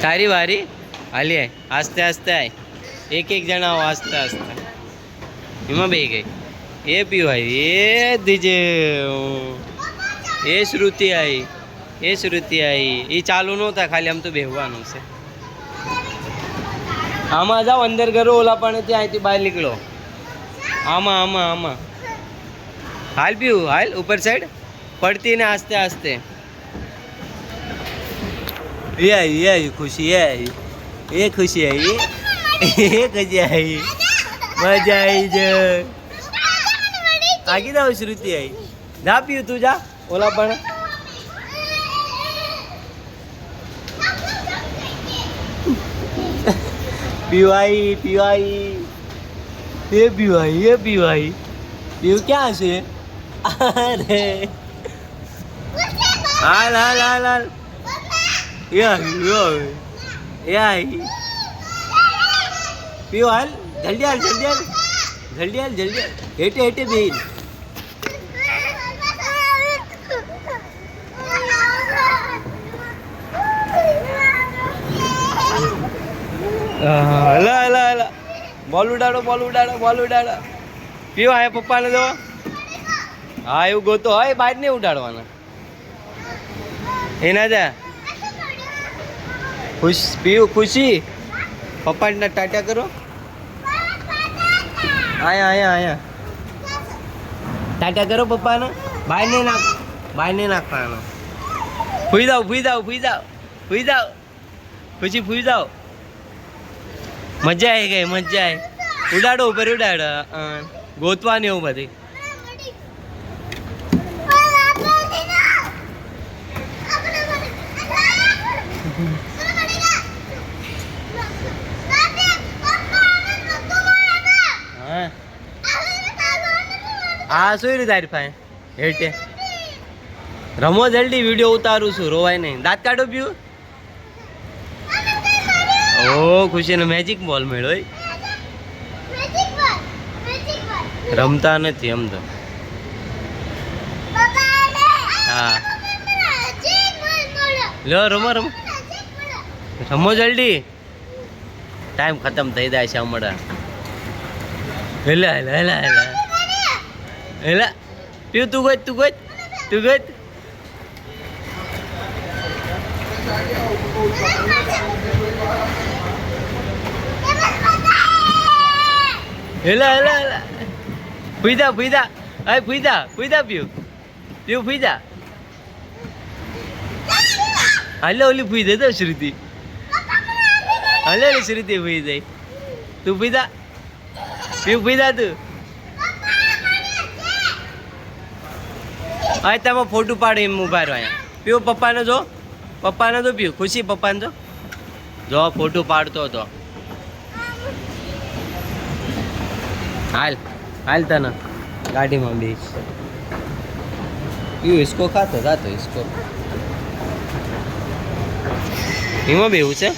तारी वारी आली आहे आस्ते आस्ते आहे एक एक जण आस्ते आस्ते हिमा बे गई ये पी भाई ये दीजे ये श्रुति आई ये चालू नव्हता खाली आम तो बेहવાનું છે આમાં જાઓ અંદર કરો ઓલા પણ ત્યાં અહીંથી બહાર નીકળો આમાં આમાં આમાં હાલ પીવું હાલ ઉપર સાઈડ પડતી ને આસ્તે આસ્તે ये खुशी है ये खुशी है ये खुशी आई मजा आई जो आगे जाओ श्रुति आई जा पीऊ तू जा ओला पण पीवाई ये पीऊ क्या से अरे हाल हाल हाल हाल या पीओ हाल जल्दी हाल हेटे बेन हला बॉल उडाड़ो पीओ आया पप्पा ने दो हाँ एवं गोतो है बाहर नहीं उडाड़वाना एना जा खुश पीओ खुशी पप्पा ने टाटा करो आया टाटा करो पप्पा ने बाहर नहीं नाखवाना फूई जाओ खुशी फूई जाओ मजा आई उडाड़ो ऊपर उडाड़ो गोतवा नहीं हो बधी हाँ सुई तारी पाए हेटे रमो जल्दी वीडियो उतारू छू रोवाय नहीं दांत काढो पीऊ ओ खुशी ने मैजिक बॉल मेळो रमता नहीं हम तो हाँ लो रमो जल्दी टाइम खत्म थी जाए છે હમણાં हेला पीऊ तू गज हेला फुईदा अरे फुईदा पीऊ फुईदा हल्ले ओली फुई दे तो श्रुति हल्ले श्रुति फुई दे तू फुईदा पीऊ फुईदा तू अरे તમે ફોટો પાડે એમ ઉભા રહ્યો અહીંયા પીઓ પપ્પાને જો પીઓ ખુશી પપ્પાને જો ફોટો પાડતો હતો હાલ તને ગાડીમાં બેસ પીઓ इसको ખાતો इसको એમાં બેવું છે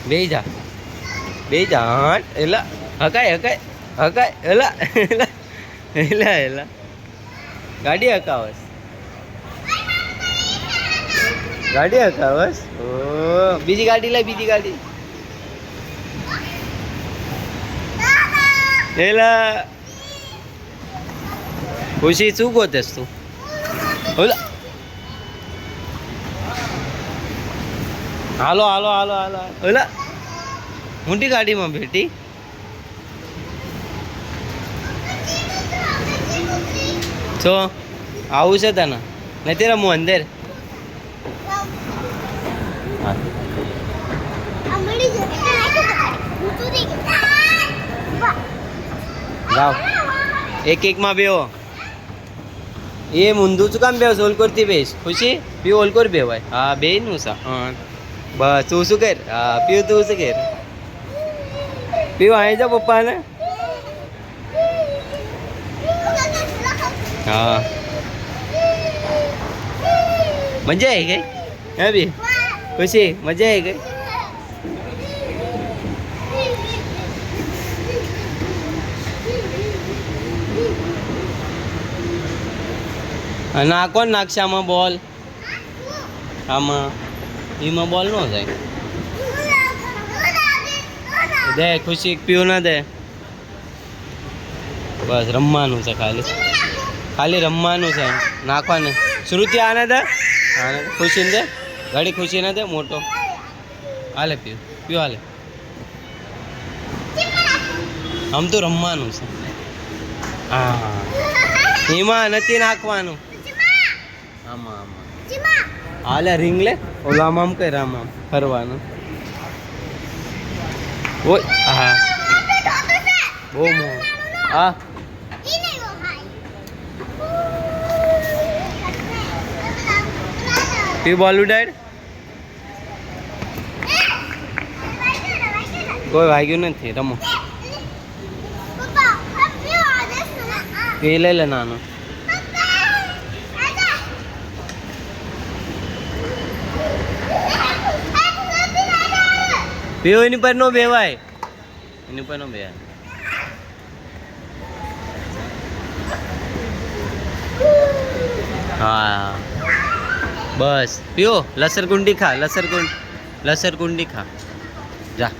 બેહી જા હાટ એલા હકાય એલા गाड़ी हकावस ओ बीजी गाड़ी लाई बीजी गाड़ी एला खुशी शू गोतेस तू ओला हालो ओला मोटी गाड़ी में बेटी तो आऊ છે તને નથી રમવું અંદર જાઓ એક માં બેહો એ મુંદુ શું કામ બેસ ઓલકોરથી બેસ ખુશી પીઓ ઓલકોર બેવાય હા બે નું સા હા બસ તું શું કર હા પીઓ તું શું કર પીઓ આવી જા પપ્પાને हाँ मजा आई गई है भी खुशी मजा आई गई नाखो नाखशा में बॉल आमा बॉल न जाए દે ખુશી પીવું ના દે. બસ રમવાનું છે ખાલી, ખાલી રમવાનું છે. નાખવાને શ્રુતિ આને દે, આને ખુશીને દે, ઘડી ખુશીને દે મોટો. હાલે પીવું પીવું હાલે. આમ તો રમવાનું છે. હા એમાં નથી નાખવાનું. આમાં આમાં હાલે રિંગ લે. ઓલો આમ કઈ રામ આમ ફરવાનું. ઓય હા બહુ મોં હા. પી બોલ ઉડાડ. કોઈ વાગ્યું નથી. રમો એ લઈ લે નાનો. પીઓ એની પર નો બેવાય, એની પર નો બેવાય. હા બસ પીઓ. લસર કુંડી ખા, લસર કુંડી ખા જા.